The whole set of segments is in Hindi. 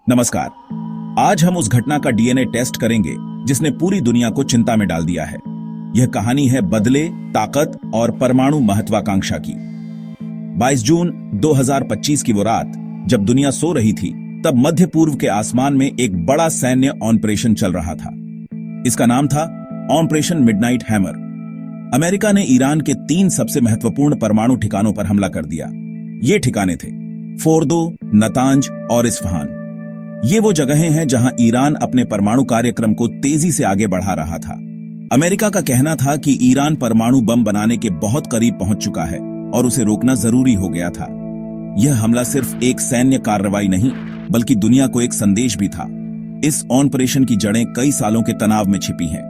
नमस्कार। आज हम उस घटना का डीएनए टेस्ट करेंगे जिसने पूरी दुनिया को चिंता में डाल दिया है। यह कहानी है बदले, ताकत और परमाणु महत्वाकांक्षा की। 22 जून 2025 की वो रात जब दुनिया सो रही थी, तब मध्य पूर्व के आसमान में एक बड़ा सैन्य ऑपरेशन चल रहा था। इसका नाम था ऑपरेशन मिडनाइट हैमर। अमेरिका ने ईरान के 3 सबसे महत्वपूर्ण परमाणु ठिकानों पर हमला कर दिया। ये ठिकाने थे फोर्दो, नतांज और इस्फहान। ये वो जगहें हैं जहां ईरान अपने परमाणु कार्यक्रम को तेजी से आगे बढ़ा रहा था। अमेरिका का कहना था कि ईरान परमाणु बम बनाने के बहुत करीब पहुंच चुका है और उसे रोकना जरूरी हो गया था। यह हमला सिर्फ एक सैन्य कार्रवाई नहीं, बल्कि दुनिया को एक संदेश भी था। इस ऑपरेशन की जड़ें कई सालों के तनाव में छिपी हैं।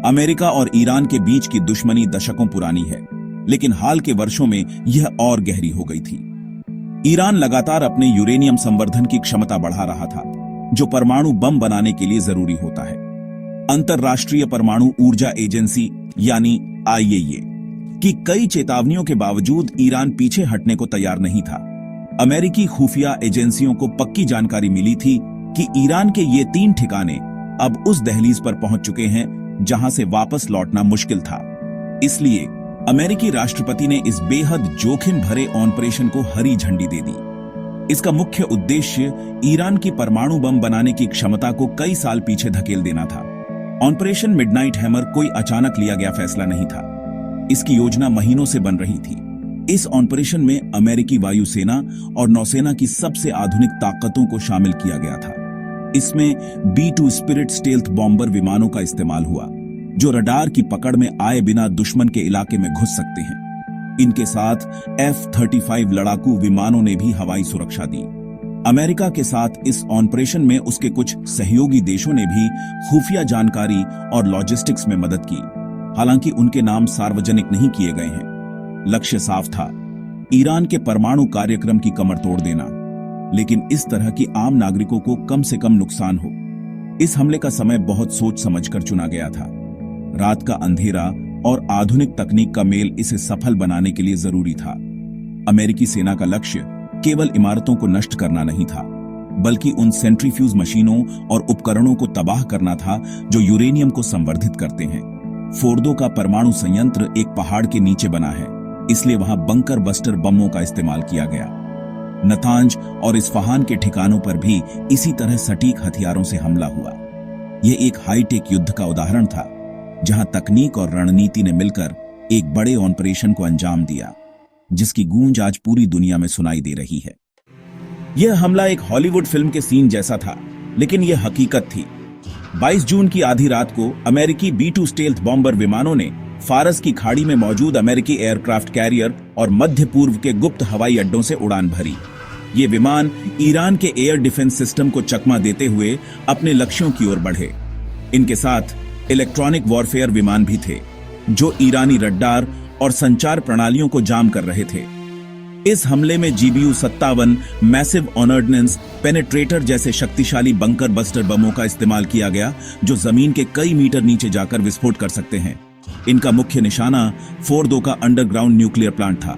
अमेरिका और ईरान के बीच की दुश्मनी दशकों पुरानी है, लेकिन हाल के वर्षों में यह और गहरी हो गई थी। ईरान लगातार अपने यूरेनियम संवर्धन की क्षमता बढ़ा रहा था, जो परमाणु बम बनाने के लिए जरूरी होता है। अंतर्राष्ट्रीय परमाणु ऊर्जा एजेंसी यानी आईएईए की कई चेतावनियों के बावजूद ईरान पीछे हटने को तैयार नहीं था। अमेरिकी खुफिया एजेंसियों को पक्की जानकारी मिली थी कि ईरान के ये 3 ठिकाने अब उस दहलीज पर पहुंच चुके हैं जहां से वापस लौटना मुश्किल था। इसलिए अमेरिकी राष्ट्रपति ने इस बेहद जोखिम भरे ऑपरेशन को हरी झंडी दे दी। इसका मुख्य उद्देश्य ईरान की परमाणु बम बनाने की क्षमता को कई साल पीछे धकेल देना था। ऑपरेशन मिडनाइट हैमर कोई अचानक लिया गया फैसला नहीं था। इसकी योजना महीनों से बन रही थी। इस ऑपरेशन में अमेरिकी वायुसेना और नौसेना की सबसे आधुनिक ताकतों को शामिल किया गया था। इसमें B-2 स्पिरिट स्टेल्थ बॉम्बर विमानों का इस्तेमाल हुआ, जो रडार की पकड़ में आए बिना दुश्मन के इलाके में घुस सकते हैं। इनके साथ F-35 लड़ाकू विमानों ने भी हवाई सुरक्षा दी। अमेरिका के साथ इस ऑपरेशन में उसके कुछ सहयोगी देशों ने भी खुफिया जानकारी और लॉजिस्टिक्स में मदद की। हालांकि उनके नाम सार्वजनिक नहीं किए गए हैं। लक्ष्य साफ था, ईरान के परमाणु कार्यक्रम की कमर तोड़ देना, लेकिन इस तरह की आम नागरिकों को कम से कम नुकसान हो। इस हमले का समय बहुत सोच समझकर चुना गया था। रात का अंधेरा और आधुनिक तकनीक का मेल इसे सफल बनाने के लिए जरूरी था। अमेरिकी सेना का लक्ष्य केवल इमारतों को नष्ट करना नहीं था, बल्कि उन सेंट्रीफ्यूज मशीनों और उपकरणों को तबाह करना था जो यूरेनियम को संवर्धित करते हैं। फोर्दो का परमाणु संयंत्र एक पहाड़ के नीचे बना है, इसलिए वहां बंकर बस्टर बमों का इस्तेमाल किया गया। नतांज और इस्फहान के ठिकानों पर भी इसी तरह सटीक हथियारों से हमला हुआ। यह एक हाईटेक युद्ध का उदाहरण था, जहां तकनीक और रणनीति ने मिलकर एक बड़े ऑपरेशन को अंजाम दिया, जिसकी गूंज आज पूरी दुनिया में सुनाई दे रही है। यह हमला एक हॉलीवुड फिल्म के सीन जैसा था, लेकिन यह हकीकत थी। 22 जून की आधी रात को अमेरिकी B-2 स्टेल्थ बॉम्बर विमानों ने फारस की खाड़ी में मौजूद अमेरिकी एयरक्राफ्ट कैरियर और मध्य पूर्व के गुप्त हवाई अड्डों से उड़ान भरी। ये विमान ईरान के एयर डिफेंस सिस्टम को चकमा देते हुए अपने लक्ष्यों की ओर बढ़े। इनके साथ इलेक्ट्रॉनिक वॉरफेयर विमान भी थे, जो ईरानी रडार और संचार प्रणालियों को जाम कर रहे थे। इस हमले में GBU-57 मैसिव ऑर्डिनेंस पेनेट्रेटर जैसे शक्तिशाली बंकर बस्टर बमों का इस्तेमाल किया गया, जो जमीन के कई मीटर नीचे जाकर विस्फोट कर सकते हैं। इनका मुख्य निशाना फोर्दो का अंडरग्राउंड न्यूक्लियर प्लांट था।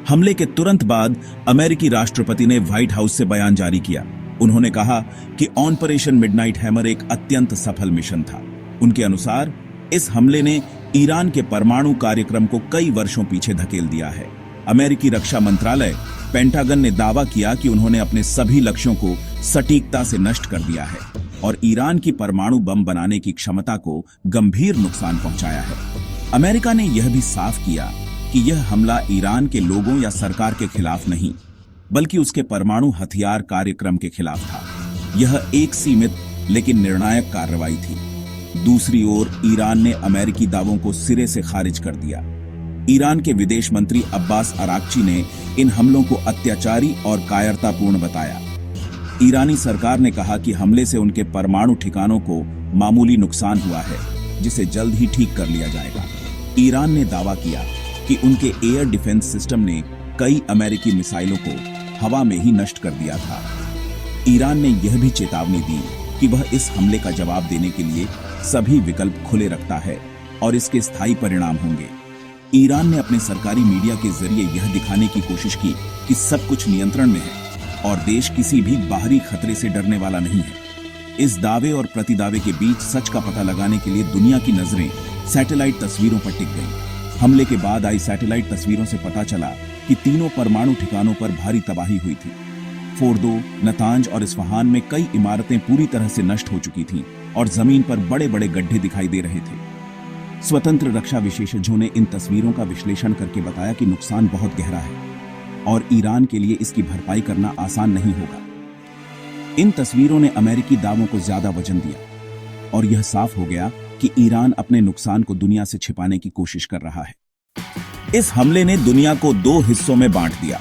हमले के तुरंत बाद अमेरिकी राष्ट्रपति ने व्हाइट हाउस से बयान जारी किया। उन्होंने कहा कि ऑपरेशन मिडनाइट हैमर एक अत्यंत सफल मिशन था। उनके अनुसार इस हमले ने ईरान के परमाणु कार्यक्रम को कई वर्षों पीछे धकेल दिया है। अमेरिकी रक्षा मंत्रालय पेंटागन ने दावा किया कि उन्होंने अपने सभी लक्ष्यों को सटीकता से नष्ट कर दिया है और ईरान की परमाणु बम बनाने की क्षमता को गंभीर नुकसान पहुंचाया है। अमेरिका ने यह भी साफ किया कि यह हमला ईरान के लोगों या सरकार के खिलाफ नहीं, बल्कि उसके परमाणु हथियार कार्यक्रम के खिलाफ था। यह एक सीमित लेकिन निर्णायक कार्रवाई थी। दूसरी ओर ईरान ने अमेरिकी दावों को सिरे से खारिज कर दिया। ईरान के विदेश मंत्री अब्बास अराक्ची ने इन हमलों को अत्याचारी और कायरतापूर्ण बताया। ईरानी सरकार ने कहा कि हमले से उनके परमाणु ठिकानों को मामूली नुकसान हुआ है, जिसे जल्द ही ठीक कर लिया जाएगा। ईरान ने दावा किया कि उनके एयर डिफेंस सिस्टम ने कई अमेरिकी मिसाइलों को हवा में ही नष्ट कर दिया था। ईरान ने यह भी चेतावनी दी कि वह इस हमले का जवाब देने के लिए सभी विकल्प खुले रखता है और इसके स्थायी परिणाम होंगे। ईरान ने अपने सरकारी मीडिया के जरिए यह दिखाने की कोशिश की कि सब कुछ नियंत्रण में है, और देश किसी भी बाहरी खतरे से डरने वाला नहीं है। इस दावे और प्रतिदावे के बीच सच का पता लगाने के लिए दुनिया की नजरें सैटेलाइट तस्वीरों पर टिक गईं। हमले के बाद आई सैटेलाइट तस्वीरों से पता चला कि तीनों परमाणु ठिकानों पर भारी तबाही हुई थी। फोर्दो, नतांज और इस्फहान में कई इमारतें पूरी तरह से नष्ट हो चुकी थीं और जमीन पर बड़े बड़े गड्ढे दिखाई दे रहे थे। स्वतंत्र रक्षा विशेषज्ञों ने इन तस्वीरों का विश्लेषण करके बताया कि नुकसान बहुत गहरा है और ईरान के लिए इसकी भरपाई करना आसान नहीं होगा। इन तस्वीरों ने अमेरिकी दावों को ज्यादा वजन दिया और यह साफ हो गया कि ईरान अपने नुकसान को दुनिया से छिपाने की कोशिश कर रहा है। इस हमले ने दुनिया को दो हिस्सों में बांट दिया।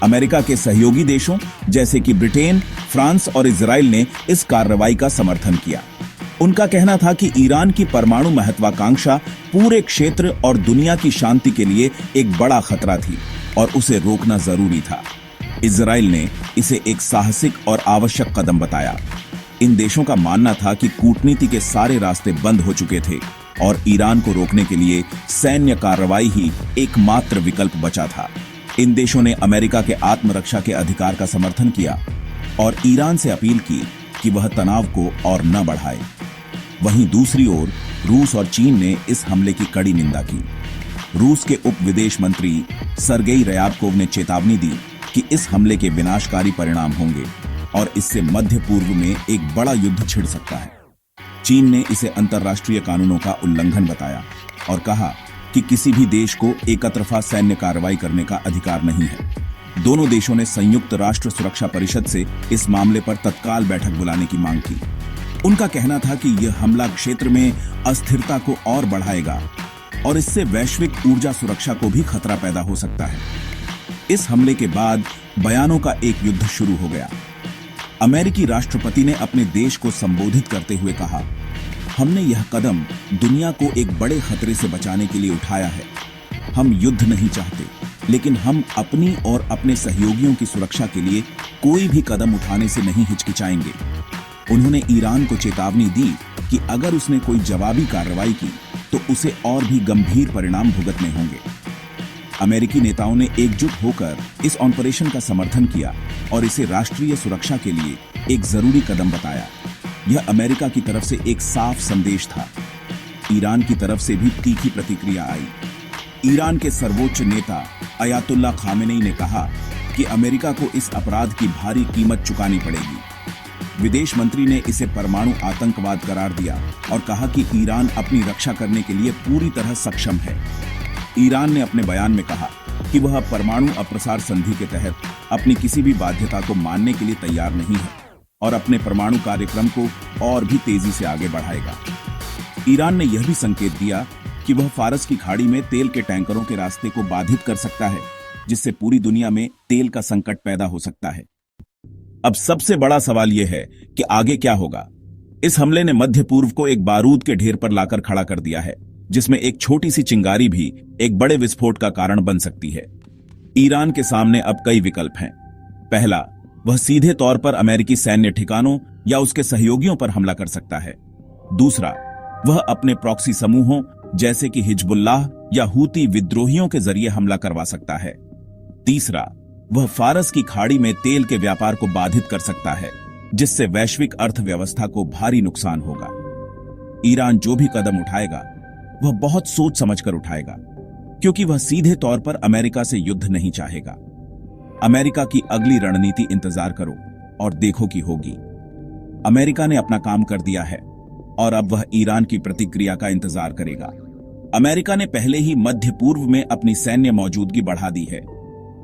अमेरिका के सहयोगी देशों जैसे कि ब्रिटेन, फ्रांस और इजराइल ने इस कार्रवाई का समर्थन किया। उनका कहना था कि ईरान की परमाणु महत्वाकांक्षा पूरे क्षेत्र और दुनिया की शांति के लिए एक बड़ा खतरा थी और उसे रोकना जरूरी था। इजराइल ने इसे एक साहसिक और आवश्यक कदम बताया। इन देशों का मानना था कि कूटनीति के सारे रास्ते बंद हो चुके थे और ईरान को रोकने के लिए सैन्य कार्रवाई ही एकमात्र विकल्प बचा था। इन देशों ने अमेरिका के आत्मरक्षा के अधिकार का समर्थन किया और ईरान से अपील की कि वह तनाव को और न बढ़ाए। वहीं दूसरी ओर रूस और चीन ने इस हमले की कड़ी निंदा की। रूस के उप विदेश मंत्री सरगेई रयाबकोव ने चेतावनी दी कि इस हमले के विनाशकारी परिणाम होंगे और इससे मध्य पूर्व में एक बड़ा युद्ध छिड़ सकता है। चीन ने इसे अंतर्राष्ट्रीय कानूनों का उल्लंघन बताया और कहा कि किसी भी देश को एकतरफा सैन्य कार्रवाई करने का अधिकार नहीं है। दोनों देशों ने संयुक्त राष्ट्र सुरक्षा परिषद से इस मामले पर तत्काल बैठक बुलाने की मांग की। उनका कहना था कि यह हमला क्षेत्र में अस्थिरता को और बढ़ाएगा और इससे वैश्विक ऊर्जा सुरक्षा को भी खतरा पैदा हो सकता है। इस हमले के बाद बयानों का एक युद्ध शुरू हो गया। अमेरिकी राष्ट्रपति ने अपने देश को संबोधित करते हुए कहा, हमने यह कदम दुनिया को एक बड़े खतरे से बचाने के लिए उठाया है। हम युद्ध नहीं चाहते, लेकिन हम अपनी और अपने सहयोगियों की सुरक्षा के लिए कोई भी कदम उठाने से नहीं हिचकिचाएंगे। उन्होंने ईरान को चेतावनी दी कि अगर उसने कोई जवाबी कार्रवाई की तो उसे और भी गंभीर परिणाम भुगतने होंगे। अमेरिकी नेताओं ने एकजुट होकर इस ऑपरेशन का समर्थन किया और इसे राष्ट्रीय सुरक्षा के लिए एक जरूरी कदम बताया। यह अमेरिका की तरफ से एक साफ संदेश था। ईरान की तरफ से भी तीखी प्रतिक्रिया आई। ईरान के सर्वोच्च नेता अयातुल्ला खामेनेई ने कहा कि अमेरिका को इस अपराध की भारी कीमत चुकानी पड़ेगी। विदेश मंत्री ने इसे परमाणु आतंकवाद करार दिया और कहा कि ईरान अपनी रक्षा करने के लिए पूरी तरह सक्षम है। ईरान ने अपने बयान में कहा कि वह परमाणु अप्रसार संधि के तहत अपनी किसी भी बाध्यता को मानने के लिए तैयार नहीं है और अपने परमाणु कार्यक्रम को और भी तेजी से आगे बढ़ाएगा। ईरान ने यह भी संकेत दिया कि वह फारस की खाड़ी में तेल के टैंकरों के रास्ते को बाधित कर सकता है, जिससे पूरी दुनिया में तेल का संकट पैदा हो सकता है। अब सबसे बड़ा सवाल यह है कि आगे क्या होगा। इस हमले ने मध्य पूर्व को एक बारूद के ढेर पर लाकर खड़ा कर दिया है, जिसमें एक छोटी सी चिंगारी भी एक बड़े विस्फोट का कारण बन सकती है। ईरान के सामने अब कई विकल्प हैं। पहला, वह सीधे तौर पर अमेरिकी सैन्य ठिकानों या उसके सहयोगियों पर हमला कर सकता है। दूसरा, वह अपने प्रॉक्सी समूहों जैसे कि हिजबुल्लाह या हूती विद्रोहियों के जरिए हमला करवा सकता है। तीसरा, वह फारस की खाड़ी में तेल के व्यापार को बाधित कर सकता है, जिससे वैश्विक अर्थव्यवस्था को भारी नुकसान होगा। ईरान जो भी कदम उठाएगा वह बहुत सोच समझकर उठाएगा, क्योंकि वह सीधे तौर पर अमेरिका से युद्ध नहीं चाहेगा। अमेरिका की अगली रणनीति इंतजार करो और देखो कि होगी। अमेरिका ने अपना काम कर दिया है और अब वह ईरान की प्रतिक्रिया का इंतजार करेगा। अमेरिका ने पहले ही मध्य पूर्व में अपनी सैन्य मौजूदगी बढ़ा दी है।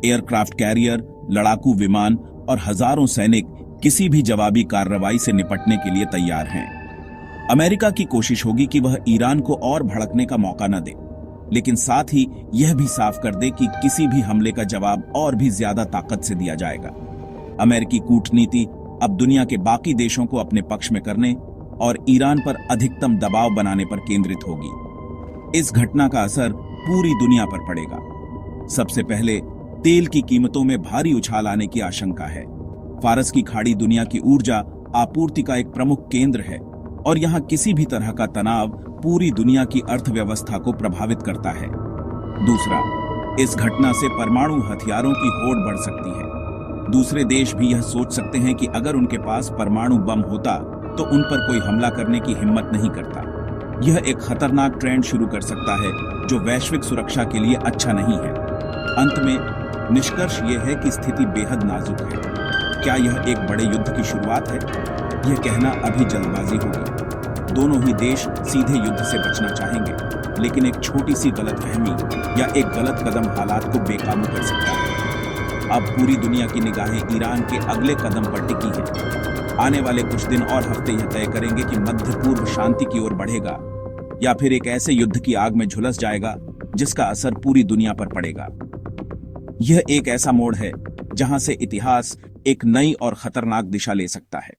एयरक्राफ्ट कैरियर, लड़ाकू विमान और हजारों सैनिक किसी भी जवाबी कार्रवाई से निपटने के लिए तैयार हैं। अमेरिका की कोशिश होगी कि वह ईरान को और भड़कने का मौका न दे, लेकिन साथ ही यह भी साफ कर दे कि किसी भी हमले का जवाब और भी ज्यादा ताकत से दिया जाएगा। अमेरिकी कूटनीति अब दुनिया के बाकी देशों को अपने पक्ष में करने और ईरान पर अधिकतम दबाव बनाने पर केंद्रित होगी। इस घटना का असर पूरी दुनिया पर पड़ेगा। सबसे पहले, तेल की कीमतों में भारी उछाल आने की आशंका है। फारस की खाड़ी दुनिया की ऊर्जा आपूर्ति का एक प्रमुख केंद्र है और यहाँ किसी भी तरह का तनाव पूरी दुनिया की अर्थव्यवस्था को प्रभावित करता है। दूसरा, इस घटना से परमाणु हथियारों की होड़ बढ़ सकती है। दूसरे देश भी यह सोच सकते हैं कि अगर उनके पास परमाणु बम होता तो उन पर कोई हमला करने की हिम्मत नहीं करता। यह एक खतरनाक ट्रेंड शुरू कर सकता है जो वैश्विक सुरक्षा के लिए अच्छा नहीं है। अंत में निष्कर्ष यह है कि स्थिति बेहद नाजुक है। क्या यह एक बड़े युद्ध की शुरुआत है? यह कहना अभी जल्दबाजी होगी। दोनों ही देश सीधे युद्ध से बचना चाहेंगे, लेकिन एक छोटी सी गलतफहमी या एक गलत कदम हालात को बेकाबू कर सकता है। अब पूरी दुनिया की निगाहें ईरान के अगले कदम पर टिकी हैं। आने वाले कुछ दिन और हफ्ते यह तय करेंगे कि मध्य पूर्व शांति की ओर बढ़ेगा या फिर एक ऐसे युद्ध की आग में झुलस जाएगा जिसका असर पूरी दुनिया पर पड़ेगा। यह एक ऐसा मोड़ है जहां से इतिहास एक नई और खतरनाक दिशा ले सकता है।